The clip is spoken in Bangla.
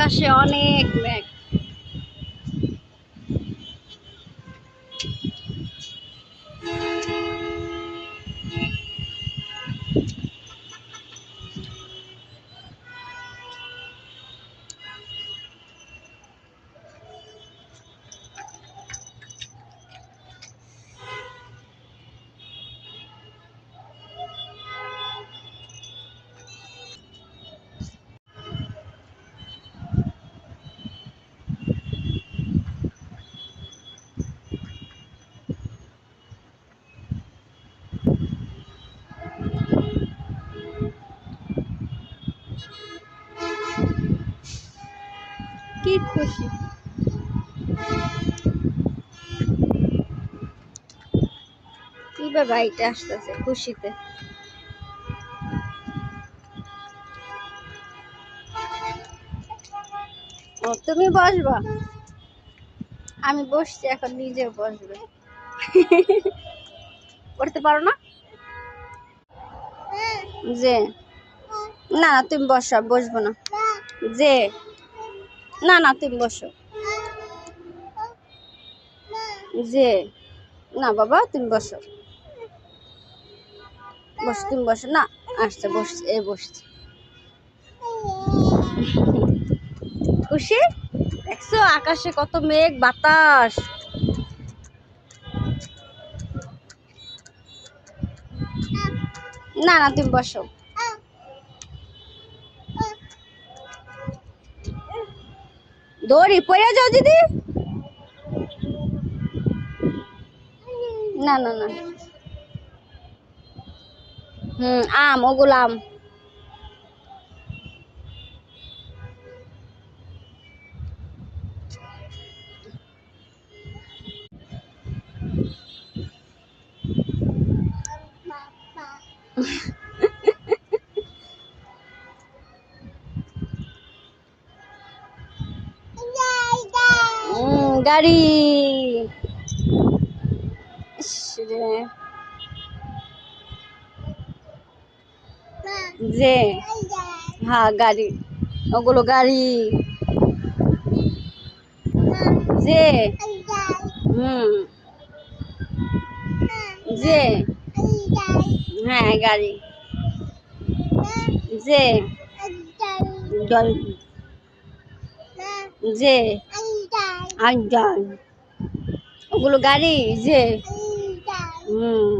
আকাশে অনেক মেঘ। কি খুশি, কিভাবে হাইটে আসতেছে খুশিতে। ও তুমি বসবা, আমি বসছি এখন, নিজেও বসবে। করতে পারো না যে? না না তুমি বসো, বসবো না যে। না না তুমি বসো যে। না বাবা তুমি বসো, বসো তুমি বসো না। আচ্ছা বসছি, এই বসছি। খুশি দেখছো আকাশে কত মেঘ বাতাস। না না তুমি বসো। দড়ি পড়ে যাও দিদি। না না না, আম, ওগুলো আম। গাড়ি। ইস রে, যে হ্যাঁ গাড়ি, ওগুলো গাড়ি যে। হুম যে, হ্যাঁ গাড়ি যে। যে ওগুলো গাড়ি যে। হুম।